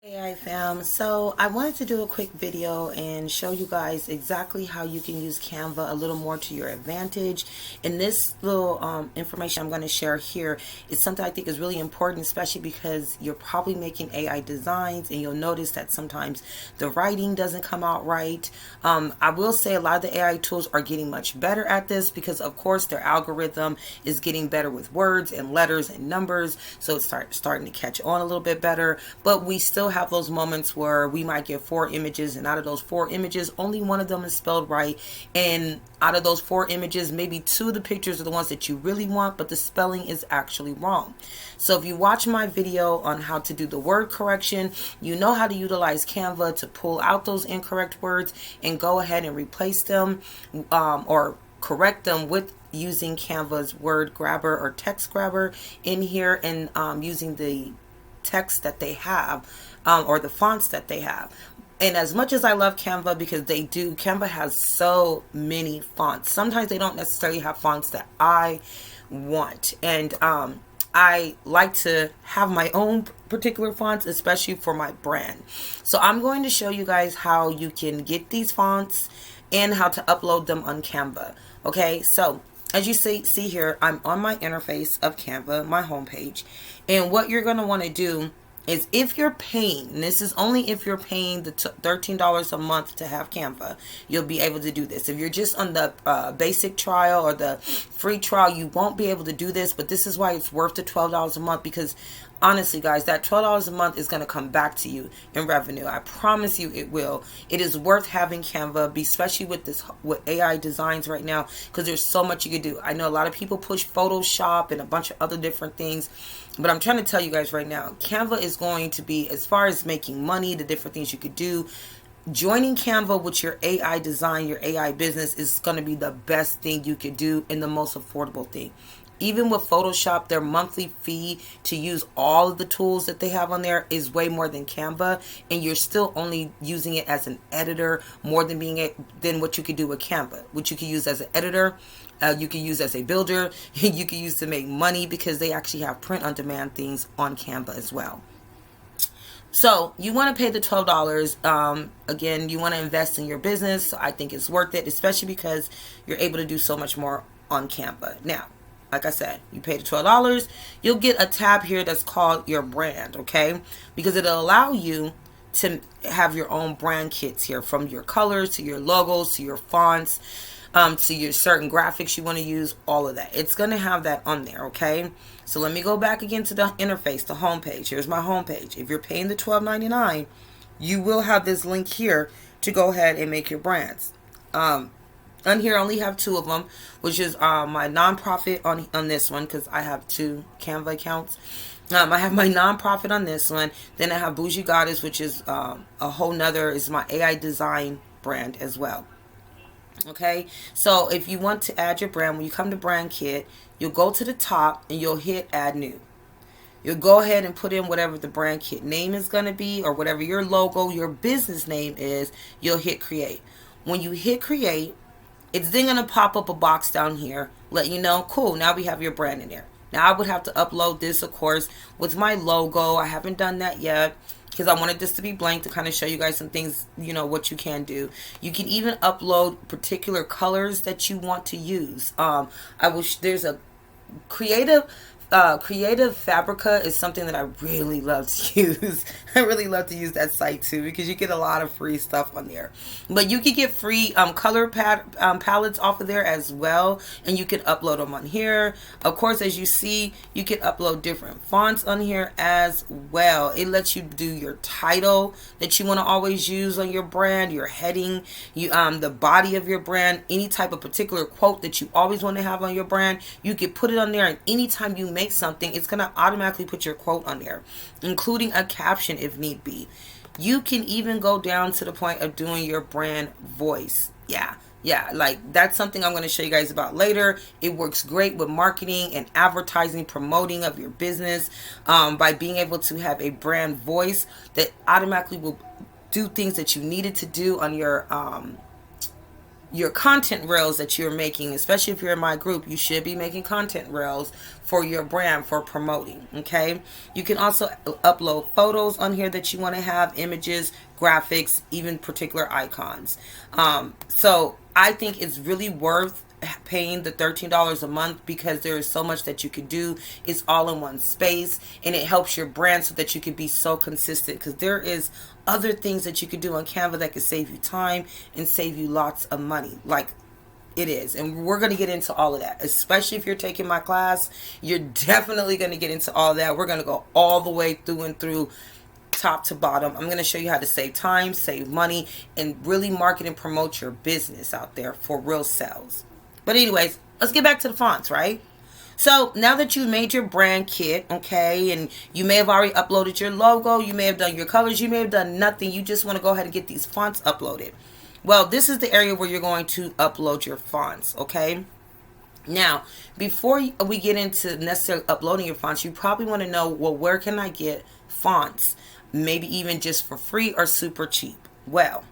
Hey, hi fam. So I wanted to do a quick video and show you guys exactly how you can use Canva a little more to your advantage. And this little information I'm going to share here is something I think is really important, especially because you're probably making AI designs and you'll notice that sometimes the writing doesn't come out right. I will say a lot of the AI tools are getting much better at this because of course their algorithm is getting better with words and letters and numbers. So it's starting to catch on a little bit better, but we still have those moments where we might get 4 images, and out of those 4 images only one of them is spelled right, and out of those 4 images maybe 2 of the pictures are the ones that you really want, but the spelling is actually wrong. So if you watch my video on how to do the word correction, you know how to utilize Canva to pull out those incorrect words and go ahead and replace them or correct them with using Canva's word grabber or text grabber in here, and using the text that they have or the fonts that they have. And as much as I love Canva, because Canva has so many fonts. Sometimes they don't necessarily have fonts that I want. And I like to have my own particular fonts, especially for my brand. So I'm going to show you guys how you can get these fonts and how to upload them on Canva. Okay, so as you see here, I'm on my interface of Canva, my homepage. And what you're going to want to do is, if you're paying, and this is only if you're paying the $13 a month to have Canva, you'll be able to do this. If you're just on the basic trial or the free trial, you won't be able to do this, but this is why it's worth the $12 a month, because honestly guys, that $12 a month is going to come back to you in revenue. I promise you it will. It is worth having Canva, especially with AI designs right now, because there's so much you can do. I know a lot of people push Photoshop and a bunch of other different things, but I'm trying to tell you guys right now, Canva is going to be, as far as making money, the different things you could do, joining Canva with your AI design, your AI business, is going to be the best thing you could do and the most affordable thing. Even with Photoshop, their monthly fee to use all of the tools that they have on there is way more than Canva, and you're still only using it as an editor more than what you could do with Canva, which you could use as an editor, you can use as a builder, you can use to make money, because they actually have print on demand things on Canva as well. So you want to pay the $12. Again, you want to invest in your business. So I think it's worth it, especially because you're able to do so much more on Canva. Now, like I said, you pay the $12, you'll get a tab here that's called your brand, okay? Because it'll allow you to have your own brand kits here, from your colors to your logos to your fonts, to your certain graphics you want to use, all of that. It's going to have that on there, okay? So let me go back again to the interface, the homepage. Here's my homepage. If you're paying the $12.99, you will have this link here to go ahead and make your brands. On here I only have 2 of them, which is my nonprofit on this one, because I have 2 Canva accounts. I have my nonprofit on this one. Then I have Bougie Goddess, which is a whole nother, is my AI design brand as well. Okay, so if you want to add your brand, when you come to brand kit, you'll go to the top and you'll hit add new. You'll go ahead and put in whatever the brand kit name is going to be, or whatever your logo, your business name is. You'll hit create. When you hit create, it's then going to pop up a box down here, let you know, cool, now we have your brand in there. Now I would have to upload this, of course, with my logo. I haven't done that yet, because I wanted this to be blank to kind of show you guys some things, what you can do. You can even upload particular colors that you want to use. There's a creative Fabrica is something that I really love to use. I really love to use that site too, because you get a lot of free stuff on there. But you can get free color palettes off of there as well, and you can upload them on here. Of course, as you see, you can upload different fonts on here as well. It lets you do your title that you want to always use on your brand, your heading, the body of your brand, any type of particular quote that you always want to have on your brand. You can put it on there, and anytime you make something, it's going to automatically put your quote on there, including a caption if need be. You can even go down to the point of doing your brand voice. Yeah, like that's something I'm going to show you guys about later. It works great with marketing and advertising, promoting of your business, by being able to have a brand voice that automatically will do things that you needed to do on your your content reels that you're making, especially if you're in my group, you should be making content reels for your brand for promoting. Okay, you can also upload photos on here that you want to have, images, graphics, even particular icons. So I think it's really worth paying the $13 a month because there is so much that you could do. It's all in one space, and it helps your brand so that you can be so consistent, because there is other things that you could do on Canva that could save you time and save you lots of money, like it is. And we're going to get into all of that, especially if you're taking my class. You're definitely going to get into all that. We're going to go all the way through and through, top to bottom. I'm going to show you how to save time, save money, and really market and promote your business out there for real sales. But anyways, let's get back to the fonts, right? So now that you've made your brand kit, okay, and you may have already uploaded your logo, you may have done your colors, you may have done nothing, you just want to go ahead and get these fonts uploaded. Well, this is the area where you're going to upload your fonts, okay? Now, before we get into necessarily uploading your fonts, you probably want to know, well, where can I get fonts? Maybe even just for free or super cheap. Well,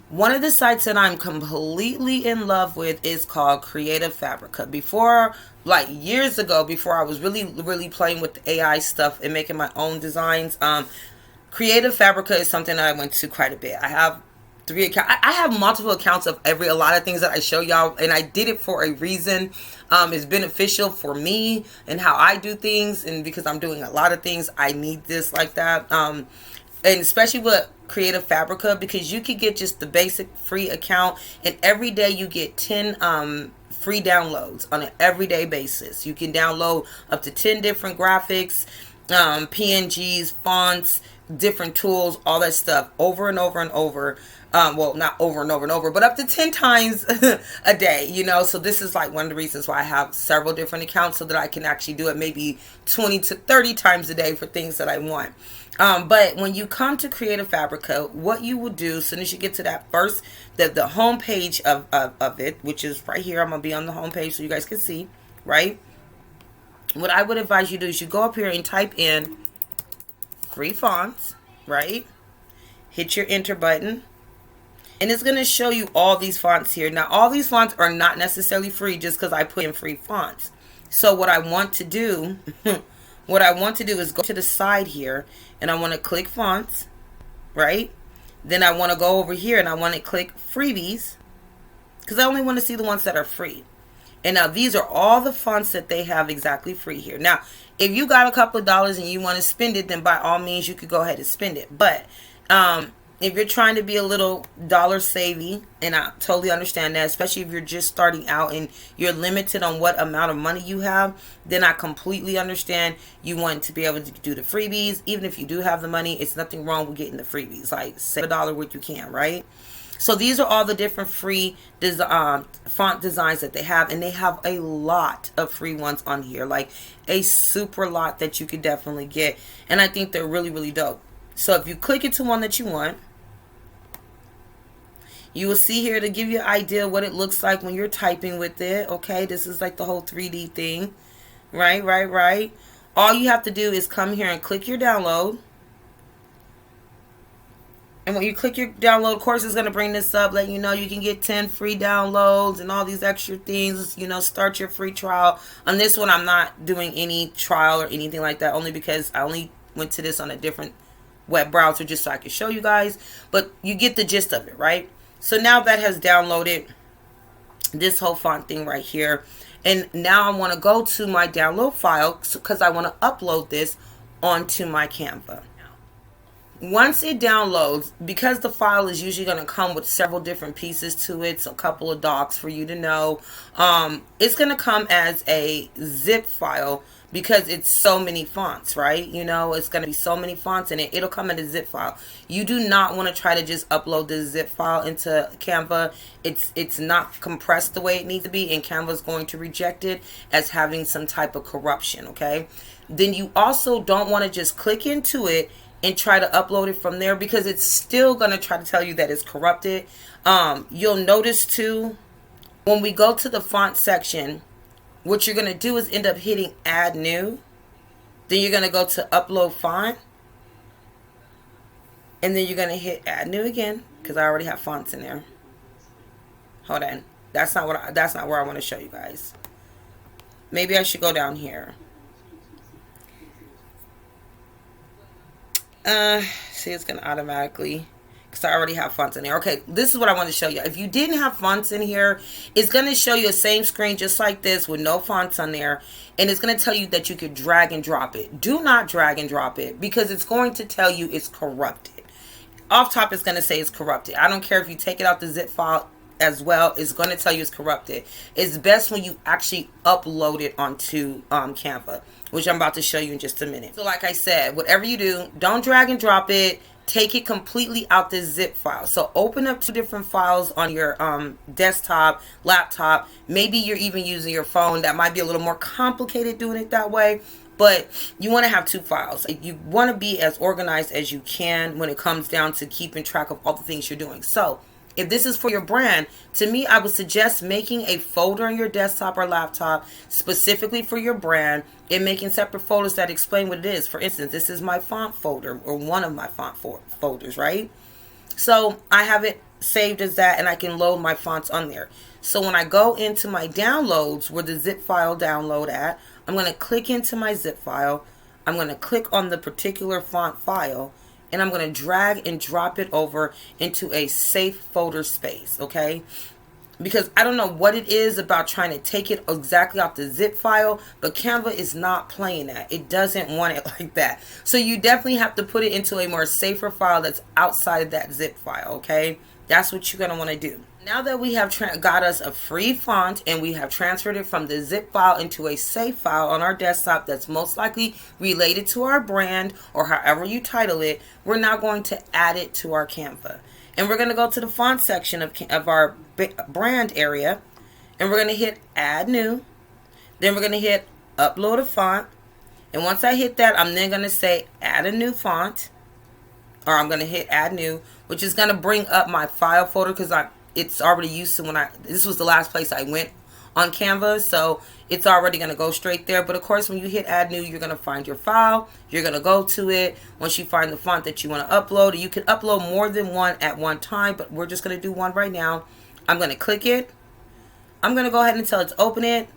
one of the sites that I'm completely in love with is called Creative Fabrica. Before, like years ago, before I was really playing with the AI stuff and making my own designs, Creative Fabrica is something that I went to quite a bit. I have 3 accounts. I have multiple accounts of a lot of things that I show y'all, and I did it for a reason. It's beneficial for me and how I do things, and because I'm doing a lot of things, I need this like that. And especially with Creative Fabrica, because you could get just the basic free account, and every day you get 10 free downloads on an everyday basis. You can download up to 10 different graphics, PNGs, fonts, different tools, all that stuff over and over and over. Well, not over and over and over, but up to 10 times a day, you know. So this is like one of the reasons why I have several different accounts, so that I can actually do it maybe 20 to 30 times a day for things that I want. But when you come to Creative Fabrica, what you will do as soon as you get to that first, the home page of it, which is right here. I'm going to be on the home page so you guys can see, right? What I would advise you do is you go up here and type in free fonts, right? Hit your enter button. And it's going to show you all these fonts here. Now, all these fonts are not necessarily free just because I put in free fonts. So what I want to do, is go to the side here, and I want to click fonts, right? Then I want to go over here and I want to click freebies, because I only want to see the ones that are free. And now these are all the fonts that they have exactly free here. Now, if you got a couple of dollars and you want to spend it, then by all means you could go ahead and spend it. But if you're trying to be a little dollar savvy, and I totally understand that, especially if you're just starting out and you're limited on what amount of money you have, then I completely understand you want to be able to do the freebies. Even if you do have the money, it's nothing wrong with getting the freebies. Like, save $1 what you can, right? So these are all the different free font designs that they have, and they have a lot of free ones on here, like a super lot that you could definitely get, and I think they're really dope. So if you click into one that you want, you will see here to give you an idea what it looks like when you're typing with it. Okay, this is like the whole 3D thing. Right. All you have to do is come here and click your download. And when you click your download, of course, it's going to bring this up, let you know you can get 10 free downloads and all these extra things. You know, start your free trial. On this one, I'm not doing any trial or anything like that, only because I only went to this on a different web browser just so I could show you guys. But you get the gist of it, right? So now that has downloaded this whole font thing right here. And now I want to go to my download file because I want to upload this onto my Canva. Once it downloads, because the file is usually going to come with several different pieces to it, so a couple of docs for you to know, it's going to come as a zip file because it's so many fonts, right? You know, it's going to be so many fonts in it. It'll come in a zip file. You do not want to try to just upload this zip file into Canva. It's not compressed the way it needs to be, and Canva is going to reject it as having some type of corruption, okay? Then you also don't want to just click into it and try to upload it from there, because it's still going to try to tell you that it's corrupted. You'll notice too, when we go to the font section, what you're going to do is end up hitting add new. Then you're going to go to upload font. And then you're going to hit add new again, because I already have fonts in there. Hold on. That's not where I want to show you guys. Maybe I should go down here. See, it's gonna automatically, because I already have fonts in there. Okay, this is what I want to show you. If you didn't have fonts in here, it's gonna show you the same screen just like this with no fonts on there, and it's gonna tell you that you could drag and drop it. Do not drag and drop it, because it's going to tell you it's corrupted. Off top, it's gonna say it's corrupted. I don't care if you take it out the zip file as well, it's going to tell you it's corrupted. It's best when you actually upload it onto Canva, which I'm about to show you in just a minute. So like I said, whatever you do, don't drag and drop it. Take it completely out this zip file. So open up 2 different files on your desktop, laptop. Maybe you're even using your phone. That might be a little more complicated doing it that way. But you want to have 2 files. You want to be as organized as you can when it comes down to keeping track of all the things you're doing. So if this is for your brand, to me, I would suggest making a folder on your desktop or laptop specifically for your brand and making separate folders that explain what it is. For instance, this is my font folder, or one of my font folders, right? So I have it saved as that, and I can load my fonts on there. So when I go into my downloads, where the zip file download at, I'm going to click into my zip file. I'm going to click on the particular font file, and I'm going to drag and drop it over into a safe folder space, okay? Because I don't know what it is about trying to take it exactly off the zip file, but Canva is not playing that. It doesn't want it like that. So you definitely have to put it into a more safer file that's outside of that zip file, okay? That's what you're going to want to do. Now that we have got us a free font and we have transferred it from the zip file into a safe file on our desktop that's most likely related to our brand or however you title it, we're now going to add it to our Canva. And we're going to go to the font section of our brand area, and we're going to hit add new. Then we're going to hit upload a font. And once I hit that, I'm then going to say add a new font, or I'm going to hit add new, which is going to bring up my file folder because it's already used to this was the last place I went on Canva, so it's already going to go straight there. But of course, when you hit add new, you're going to find your file, you're going to go to it. Once you find the font that you want to upload, you can upload more than one at one time, but we're just going to do one right now. I'm going to click it. I'm going to go ahead and tell it to open it.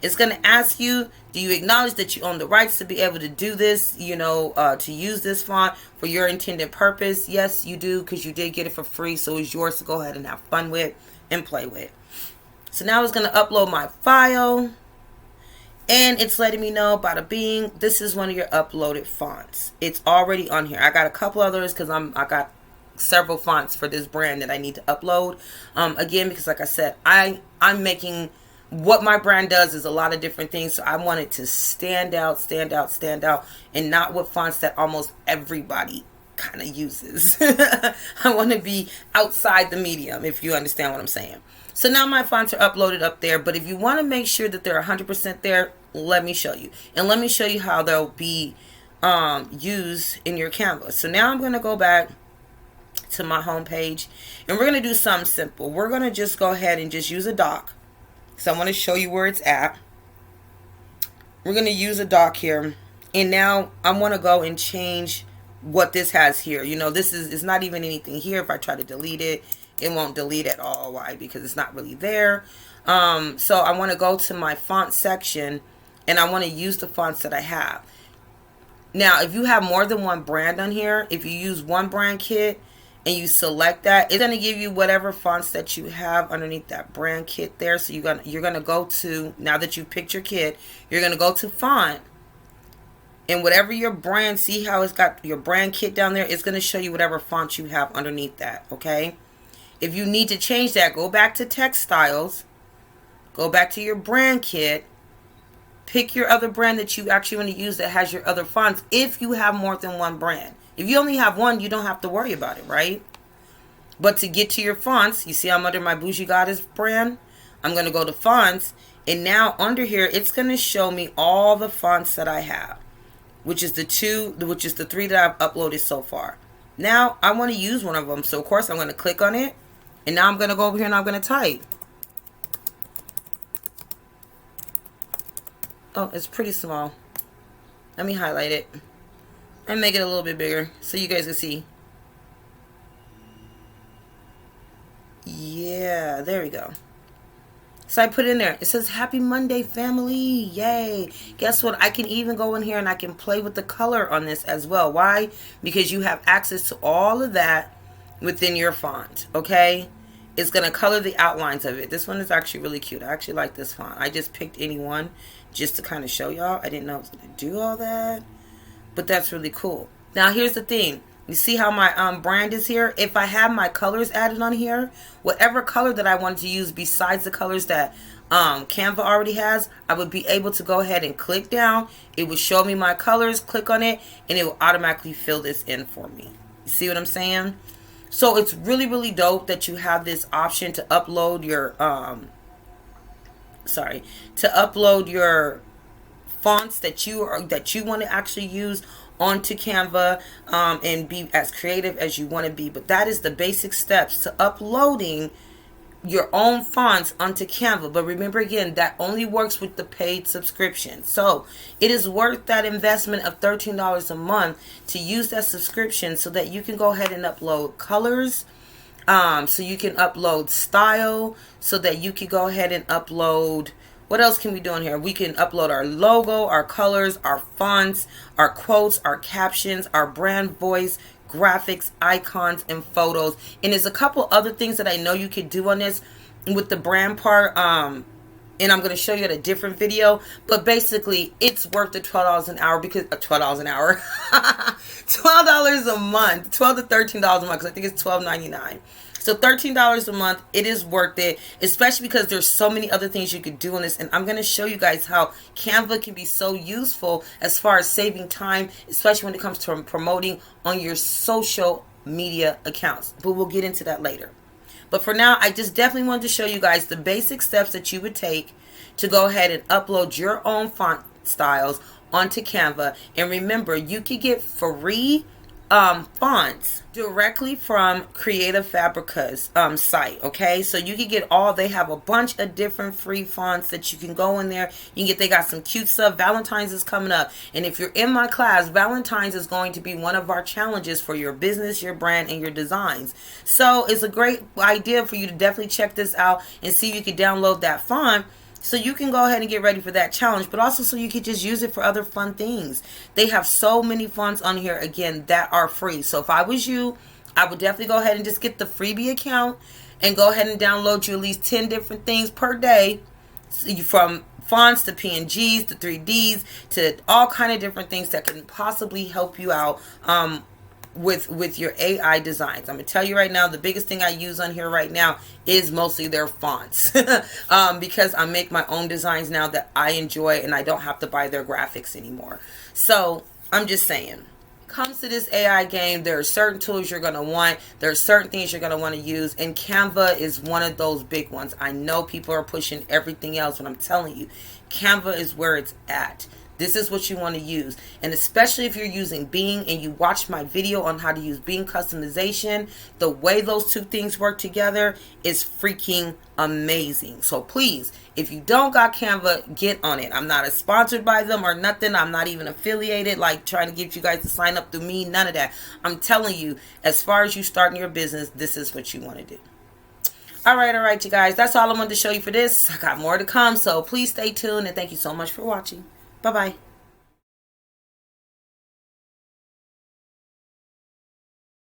It's going to ask you, do you acknowledge that you own the rights to be able to do this, to use this font for your intended purpose? Yes, you do, because you did get it for free, so it's yours to go ahead and have fun with and play with. So now it's going to upload my file, and it's letting me know, bada bing, this is one of your uploaded fonts. It's already on here. I got a couple others because I got several fonts for this brand that I need to upload. Again, because like I said, I'm making... what my brand does is a lot of different things, so I want it to stand out, and not with fonts that almost everybody kind of uses. I want to be outside the medium, if you understand what I'm saying. So now my fonts are uploaded up there, but if you want to make sure that they're 100% there, let me show you. And let me show you how they'll be used in your Canva. So now I'm going to go back to my home page, and we're going to do something simple. We're going to just go ahead and just use a doc. So I want to show you where it's at. We're going to use a doc here. And now I want to go and change what this has here. This is not even anything here. If I try to delete it, it won't delete at all. Why? Because it's not really there. So I want to go to my font section, and I want to use the fonts that I have. Now, if you have more than one brand on here, if you use one brand kit, and you select that, it's going to give you whatever fonts that you have underneath that brand kit there. So you're gonna go to, now that you picked your kit, you're going to go to font, and whatever your brand, see how it's got your brand kit down there, it's going to show you whatever font you have underneath that, okay? If you need to change that, go back to text styles, go back to your brand kit, pick your other brand that you actually want to use that has your other fonts if you have more than one brand. If you only have one, you don't have to worry about it, right? But to get to your fonts, you see I'm under my Bougie Goddess brand. I'm going to go to fonts, and now under here, it's going to show me all the fonts that I have, which is the 3 that I've uploaded so far. Now, I want to use one of them, so of course I'm going to click on it, and now I'm going to go over here and I'm going to type. Oh, it's pretty small. Let me highlight it and make it a little bit bigger so you guys can see. Yeah, there we go. So I put in there, it says Happy Monday family, yay. Guess what, I can even go in here and I can play with the color on this as well. Why? Because you have access to all of that within your font, okay? It's going to color the outlines of it. This one is actually really cute. I actually like this font. I just picked any one just to kind of show y'all. I didn't know I was going to do all that, but that's really cool. Now here's the thing. You see how my brand is here? If I have my colors added on here, whatever color that I wanted to use besides the colors that Canva already has, I would be able to go ahead and click down. It would show me my colors, click on it, and it will automatically fill this in for me. You see what I'm saying? So it's really, really dope that you have this option to upload your, fonts that you want to actually use onto Canva and be as creative as you want to be. But that is the basic steps to uploading your own fonts onto Canva. But remember, again, that only works with the paid subscription. So it is worth that investment of $13 a month to use that subscription so that you can go ahead and upload colors, so you can upload style, so that you can go ahead and upload, what else can we do in here? We can upload our logo, our colors, our fonts, our quotes, our captions, our brand voice, graphics, icons, and photos. And there's a couple other things that I know you could do on this with the brand part. And I'm going to show you at a different video. But basically, it's worth the $12 an hour because $12 an hour, $12 a month, $12 to $13 a month, because I think it's $12.99. So $13 a month, it is worth it, especially because there's so many other things you could do on this. And I'm going to show you guys how Canva can be so useful as far as saving time, especially when it comes to promoting on your social media accounts. But we'll get into that later. But for now, I just definitely wanted to show you guys the basic steps that you would take to go ahead and upload your own font styles onto Canva. And remember, you can get free fonts directly from Creative Fabrica's site. Okay, so you can get all, they have a bunch of different free fonts that you can go in there. You can get, they got some cute stuff. Valentine's is coming up, and if you're in my class, Valentine's is going to be one of our challenges for your business, your brand, and your designs. So it's a great idea for you to definitely check this out and see if you can download that font, so you can go ahead and get ready for that challenge, but also so you can just use it for other fun things. They have so many fonts on here, again, that are free. So if I was you, I would definitely go ahead and just get the freebie account and go ahead and download you at least 10 different things per day, from fonts to PNGs to 3Ds to all kind of different things that can possibly help you out with your AI designs. I'm gonna tell you right now, the biggest thing I use on here right now is mostly their fonts because I make my own designs now that I enjoy, and I don't have to buy their graphics anymore. So I'm just saying, comes to this AI game, there are certain tools you're going to want, there are certain things you're going to want to use, and Canva is one of those big ones. I know people are pushing everything else, but I'm telling you, Canva is where it's at. This is what you want to use. And especially if you're using Bing and you watch my video on how to use Bing customization, the way those two things work together is freaking amazing. So please, if you don't got Canva, get on it. I'm not sponsored by them or nothing. I'm not even affiliated, like trying to get you guys to sign up through me. None of that. I'm telling you, as far as you starting your business, this is what you want to do. All right, you guys. That's all I wanted to show you for this. I got more to come, so please stay tuned, and thank you so much for watching. Bye-bye.